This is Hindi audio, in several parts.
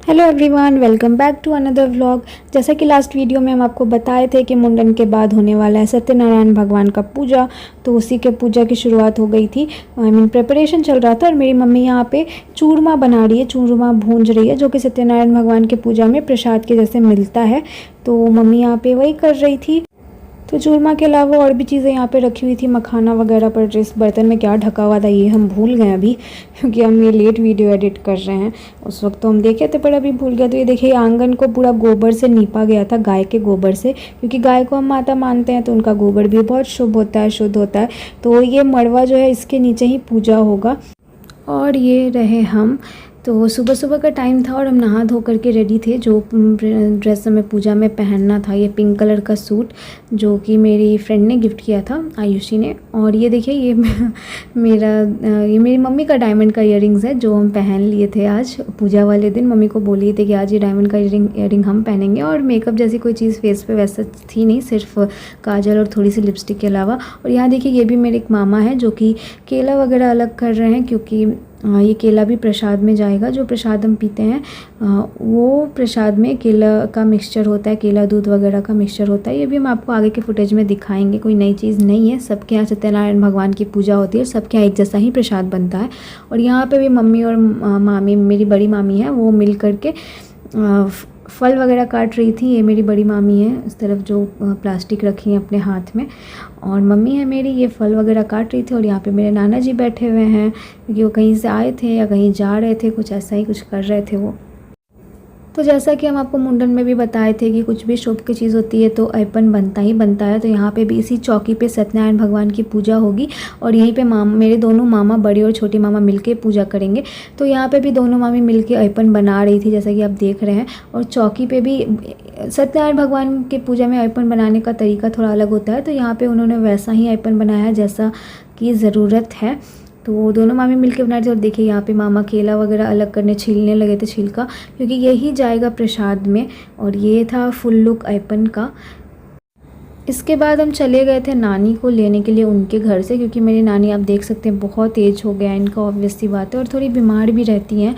Hello everyone, welcome back to another vlog. जैसा कि लास्ट वीडियो में हम आपको बताए थे कि मुंडन के बाद होने वाला है सत्यनारायण भगवान का पूजा। तो उसी के पूजा की शुरुआत हो गई थी। प्रिपरेशन चल रहा था और मेरी मम्मी यहाँ पे चूरमा बना रही है, चूरमा भूंज रही है, जो कि सत्यनारायण भगवान के पूजा में प्रसाद के जैसे मिलता है। तो मम्मी यहाँ पे वही कर रही थी। तो चूरमा के अलावा और भी चीज़ें यहाँ पे रखी हुई थी, मखाना वगैरह, पर जिस बर्तन में क्या ढका हुआ था ये हम भूल गए अभी, क्योंकि हम ये लेट वीडियो एडिट कर रहे हैं। उस वक्त तो हम देखे थे पर अभी भूल गया। तो ये देखिए, आंगन को पूरा गोबर से नीपा गया था, गाय के गोबर से, क्योंकि गाय को हम माता मानते हैं तो उनका गोबर भी बहुत शुभ होता है, शुद्ध होता है। तो ये मड़वा जो है इसके नीचे ही पूजा होगा। और ये रहे हम। तो सुबह सुबह का टाइम था और हम नहा धो करके रेडी थे। जो ड्रेस हमें पूजा में पहनना था, ये पिंक कलर का सूट जो कि मेरी फ्रेंड ने गिफ्ट किया था, आयुषी ने। और ये देखिए, ये ये मेरी मम्मी का डायमंड का ईयरिंग्स है जो हम पहन लिए थे आज पूजा वाले दिन। मम्मी को बोली थी कि आज ये डायमंड का ईयरिंग हम पहनेंगे। और मेकअप जैसी कोई चीज़ फेस पे वैसा थी नहीं, सिर्फ काजल और थोड़ी सी लिपस्टिक के अलावा। और यहाँ देखिए, ये भी मेरे एक मामा है जो कि केला वगैरह अलग कर रहे हैं, क्योंकि ये केला भी प्रसाद में जाएगा। जो प्रसाद हम पीते हैं वो प्रसाद में केला का मिक्सचर होता है, केला दूध वगैरह का मिक्सचर होता है। ये भी हम आपको आगे के फुटेज में दिखाएंगे, कोई नई चीज़ नहीं है। सबके यहाँ सत्यनारायण भगवान की पूजा होती है, सबके यहाँ एक जैसा ही प्रसाद बनता है। और यहाँ पे भी मम्मी और मामी, मेरी बड़ी मामी है, वो मिल करके फल वगैरह काट रही थी। ये मेरी बड़ी मामी है इस तरफ, जो प्लास्टिक रखी है अपने हाथ में, और मम्मी है मेरी, ये फल वगैरह काट रही थी। और यहाँ पे मेरे नाना जी बैठे हुए हैं, क्योंकि वो कहीं से आए थे या कहीं जा रहे थे, कुछ ऐसा ही कुछ कर रहे थे वो। तो जैसा कि हम आपको मुंडन में भी बताए थे कि कुछ भी शुभ की चीज़ होती है तो अर्पण बनता ही बनता है। तो यहाँ पे भी इसी चौकी पे सत्यनारायण भगवान की पूजा होगी। और यहीं पे मेरे दोनों मामा, बड़ी और छोटी मामा मिलके पूजा करेंगे। तो यहाँ पे भी दोनों मामी मिलके अर्पण बना रही थी, जैसा कि आप देख रहे हैं। और चौकी पे भी सत्यनारायण भगवान के पूजा में अर्पण बनाने का तरीका थोड़ा अलग होता है, तो यहाँ पर उन्होंने वैसा ही अर्पण बनाया है जैसा कि ज़रूरत है। तो वो दोनों मामी मिलके बना रहे थे। और देखिए, यहाँ पे मामा केला वगैरह अलग करने, छीलने लगे थे छिलका, क्योंकि यही जाएगा प्रसाद में। और ये था फुल लुक अर्पण का। इसके बाद हम चले गए थे नानी को लेने के लिए उनके घर से, क्योंकि मेरी नानी, आप देख सकते हैं, बहुत एज हो गया है इनका, ऑब्वियस सी बात है, और थोड़ी बीमार भी रहती हैं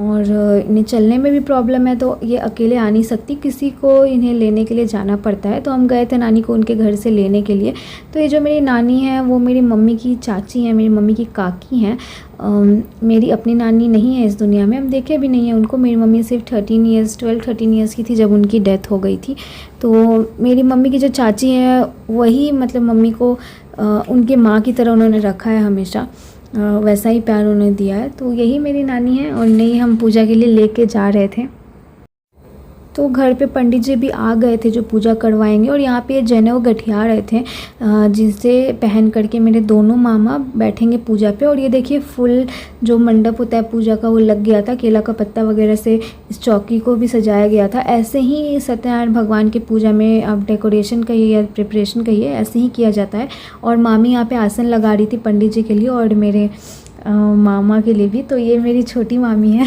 और इन्हें चलने में भी प्रॉब्लम है। तो ये अकेले आ नहीं सकती, किसी को इन्हें लेने के लिए जाना पड़ता है। तो हम गए थे नानी को उनके घर से लेने के लिए। तो ये जो मेरी नानी है वो मेरी मम्मी की चाची हैं, मेरी मम्मी की काकी हैं। मेरी अपनी नानी नहीं है इस दुनिया में, हम देखे भी नहीं है उनको। मेरी मम्मी सिर्फ 12-13 ईयर्स की थी जब उनकी डेथ हो गई थी। तो मेरी मम्मी की जो चाची हैं वही, मतलब मम्मी को उनकी माँ की तरह उन्होंने रखा है हमेशा, वैसा ही प्यार उन्होंने दिया है। तो यही मेरी नानी है और इन्हें हम पूजा के लिए लेके जा रहे थे। तो घर पे पंडित जी भी आ गए थे जो पूजा करवाएंगे। और यहाँ पे जनेऊ गठिया रहे थे, जिसे पहन करके मेरे दोनों मामा बैठेंगे पूजा पे। और ये देखिए, फुल जो मंडप होता है पूजा का वो लग गया था, केला का पत्ता वगैरह से इस चौकी को भी सजाया गया था। ऐसे ही सत्यनारायण भगवान की पूजा में आप डेकोरेशन कहिए या प्रिपरेशन कहिए, ऐसे ही किया जाता है। और मामी यहाँ पे आसन लगा रही थी पंडित जी के लिए और मेरे मामा के लिए भी। तो ये मेरी छोटी मामी है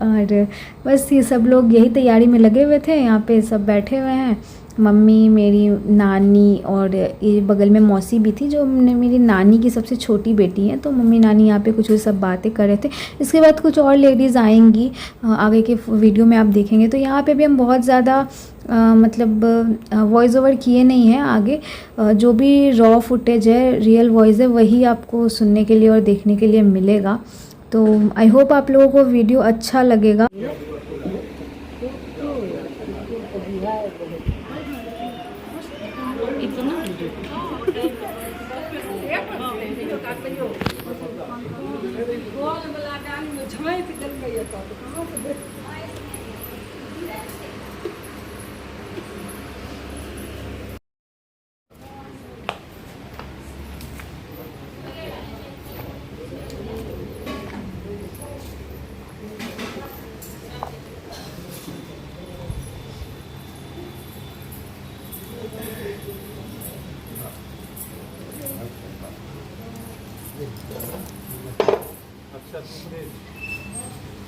और बस ये सब लोग यही तैयारी में लगे हुए थे। यहाँ पे सब बैठे हुए हैं, मम्मी, मेरी नानी, और ये बगल में मौसी भी थी जो मेरी नानी की सबसे छोटी बेटी है। तो मम्मी नानी यहाँ पे कुछ सब बातें कर रहे थे। इसके बाद कुछ और लेडीज़ आएंगी, आगे के वीडियो में आप देखेंगे। तो यहाँ पे भी हम बहुत ज़्यादा मतलब वॉइस ओवर किए नहीं हैं आगे। जो भी रॉ फुटेज है, रियल वॉइस है, वही आपको सुनने के लिए और देखने के लिए मिलेगा। तो आई होप आप लोगों को वीडियो अच्छा लगेगा।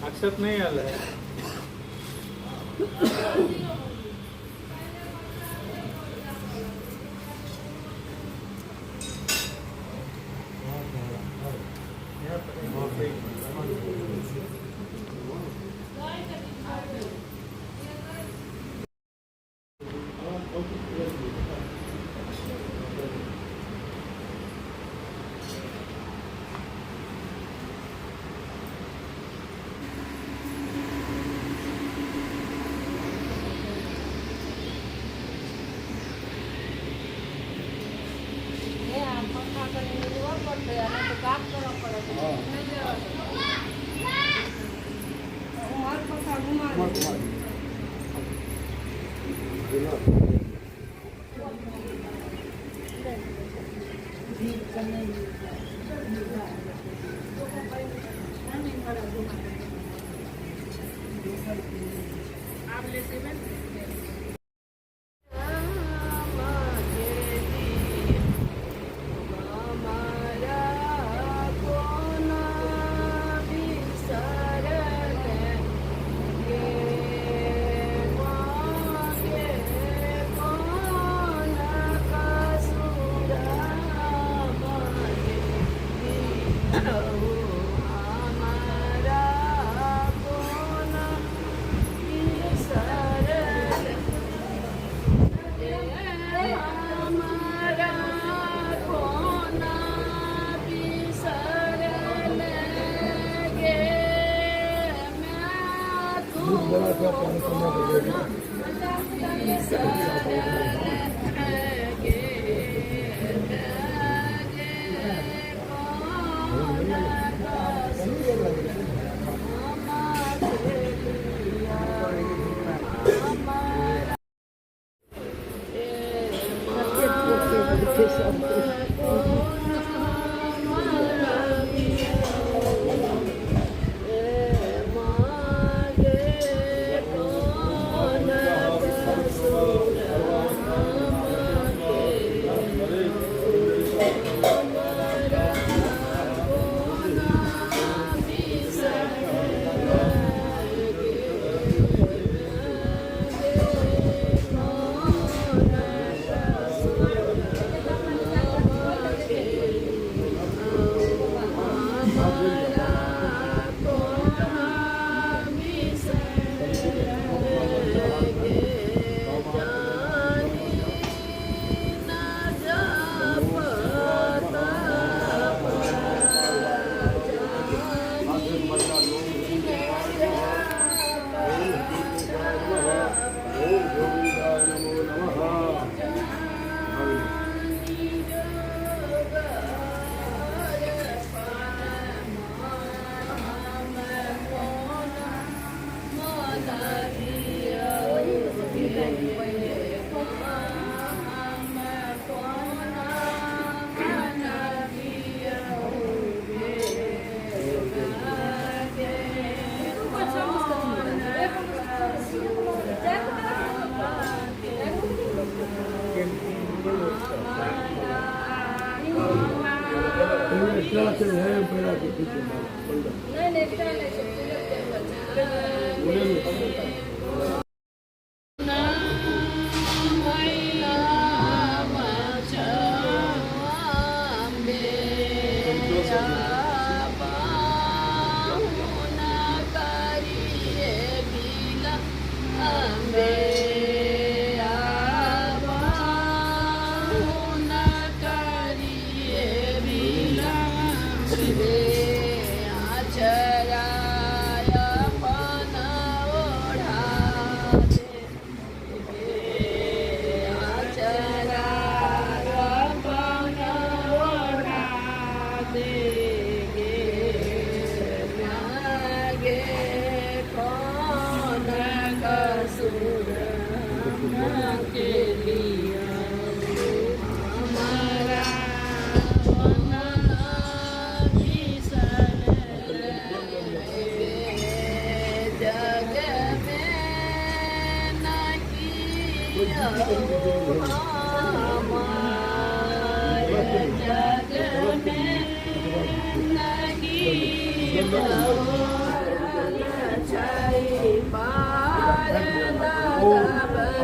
अक्षत नहीं आला है।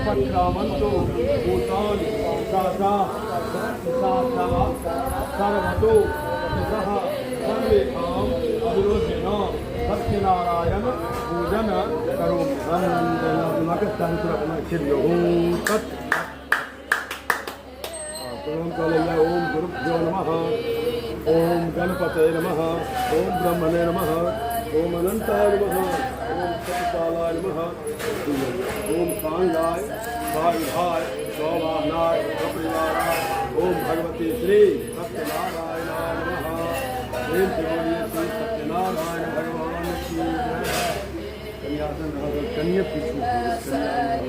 अपक्रामंतो भूतानि साता सर्वतो सह सर्वेषाम् अविरोधेन सत्यनारायण पूजन करोमि। ओम गुरुभ्यो नमः। ओम गणपते नमः। ओम ब्रह्मणे नमः। ओम अनंताय नमः। ओम सतपालाय नमः। ओम कांगाय भाय सौवाहनाय सपरिवाराय ओम भगवती श्री सत्यनारायणाय नमः। प्रेम से बोलिए श्री सत्यनारायण भगवान की जय। सिंहासन कन्या पीछू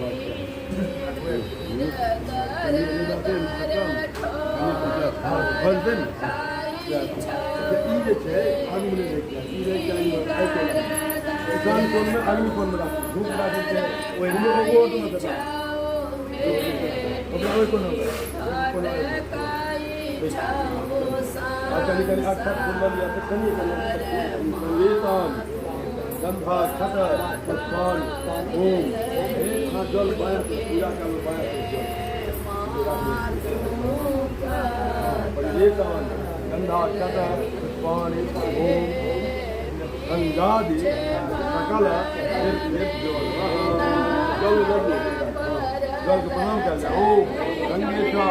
गंधा छत पुष्पान ओम जल पाया पूजा का पाया गंधा छत पुष्पान ओम गंगादि सकल जल जल प्रणाम कर ओम गंगेशा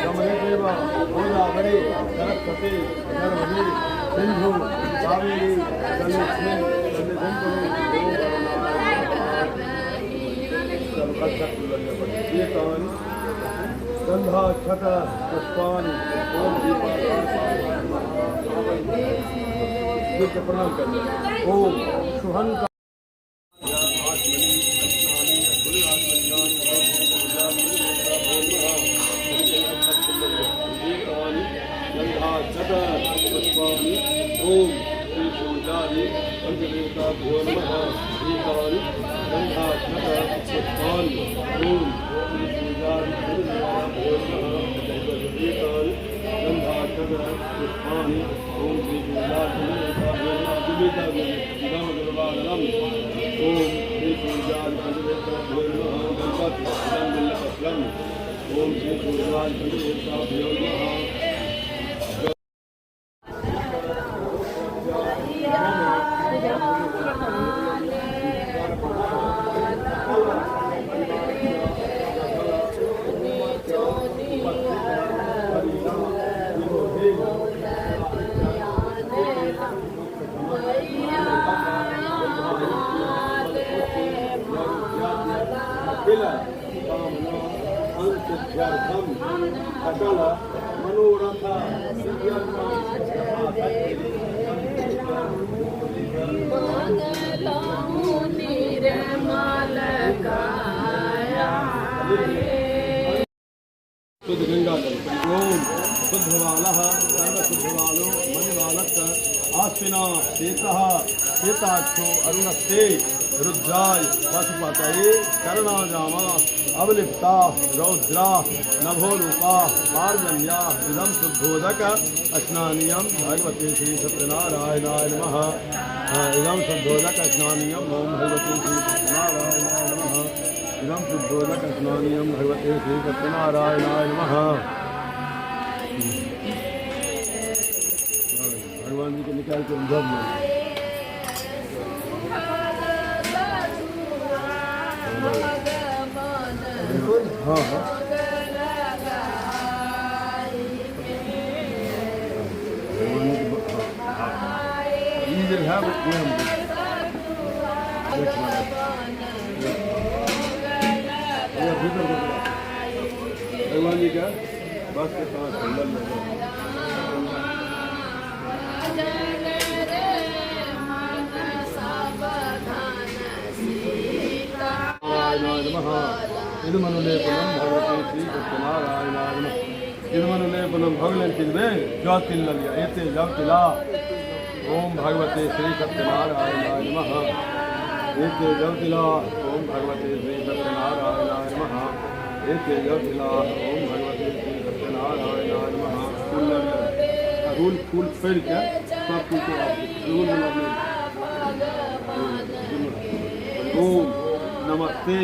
रमणे देवा गोदावरी सरस्वती नर्मदे सिंधु कावेरी गंधा छठ पुष्पान ओम प्रणाम कर ओम सुहन गंधा छठ पुष्पान ओम श्री शिवजारी पंचदेवता भो नमः श्रीकारि गंधा छठ पुष्पान ओम श्री शिवजारी पंचदेवता भो नमः श्रीकारि गंधा छठ पुष्पान ओम श्री शिवजारी पंचदेवता ओम श्री शिवजारी पंचदेवता भो नमः गणपति ओम श्री शिवजारी पंचदेवता भो नमः सकल मनोरथ शुद्ध गंगा जल ओम शुद्धवाल सर्वशुद्धवालो मणिवालक आस्विना शेतः शेताक्षो अरुणस्ते रुद्राय पशुपतये कर्णाजामा अवलिप्ता रौद्रा नभोरूपा पार्जन्या इदं शुद्धोदक स्नानीयं भगवते श्री सत्यनारायणाय नमः इदं शुद्धोदक स्नानीयं ओम भगवते श्री सत्यनारायणाय नमः इदं शुद्धोदक स्नानीयं भगवते श्री सत्यनारायणाय नमः। भगवान जी को निकाल के उद्धव में हाँ हाँ भगवान जी का बस के साथ संबंध इदमनुलेपनं भगवते श्री सत्यनारायणाय नमः इदमनुलेपनं भगवन्तिर्वे ज्योतिर्लल्य एते ज्योतिला ओम भगवते श्री सत्यनारायणाय नमः एते ज्योतिला ओम भगवते श्री सत्यनारायणाय नमः एते ज्योतिला ओम भगवते श्री सत्यनारायणाय नमः फूल फूल फेर के सब कुछ फूल ओम नमस्ते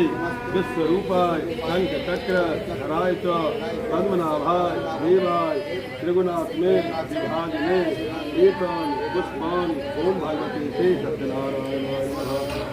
विश्वरूपाय शंख चक्र धराय च पद्मनाभाय देवाय त्रिगुणात्मे विभाजने एतान पुष्पान ओम भगवते श्री सत्यनारायणाय नमः।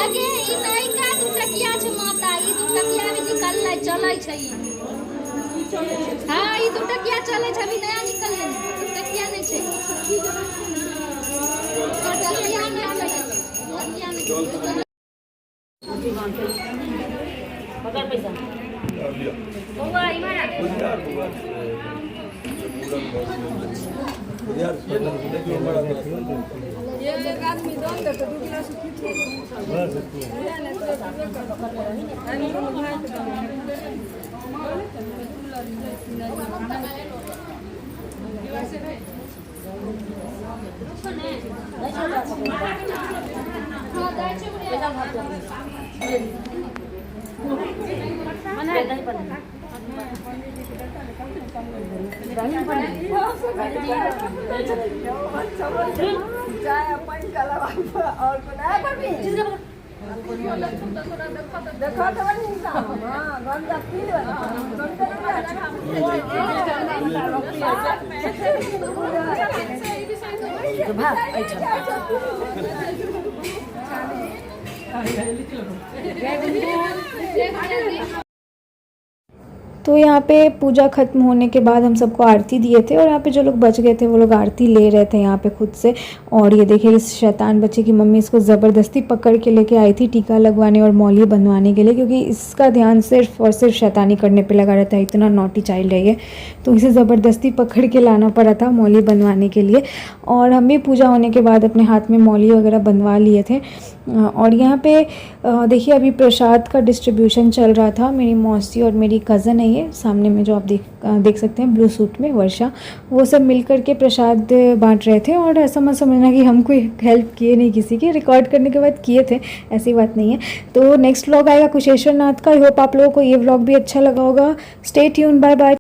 आगे ई नयका दू टकिया छै माता, ई दू टकिया भी निकललै चलै छै ई। हां ई दू टकिया चलै छै, अभी नया निकललै, दू टकिया नै छै। टकिया नै चलै छै, टकिया नै पकड़ पैसा बउआ इमारा ये एक आदमी दम दे तो 2 गिलास खींच देखो तो गंजा पी तो यहाँ पे पूजा ख़त्म होने के बाद हम सबको आरती दिए थे और यहाँ पे जो लोग बच गए थे वो लोग आरती ले रहे थे यहाँ पे खुद से। और ये देखिए इस शैतान बच्चे की मम्मी इसको ज़बरदस्ती पकड़ के लेके आई थी टीका लगवाने और मौली बनवाने के लिए, क्योंकि इसका ध्यान सिर्फ और सिर्फ शैतानी करने पे लगा रहता है, इतना नॉटी चाइल्ड है ये। तो इसे ज़बरदस्ती पकड़ के लाना पड़ा था मौली बनवाने के लिए। और हम भी पूजा होने के बाद अपने हाथ में मौली वगैरह बनवा लिए थे। और यहाँ पे देखिए अभी प्रसाद का डिस्ट्रीब्यूशन चल रहा था। मेरी मौसी और मेरी कज़न है ये सामने में जो आप देख सकते हैं ब्लू सूट में, वर्षा, वो सब मिल कर के प्रसाद बांट रहे थे। और ऐसा मत समझना कि हम कोई हेल्प किए नहीं किसी की, रिकॉर्ड करने के बाद किए थे, ऐसी बात नहीं है। तो नेक्स्ट व्लॉग आएगा कुशेश्वर नाथ का। आई होप आप लोगों को ये व्लॉग भी अच्छा लगा होगा। Stay tune, bye bye.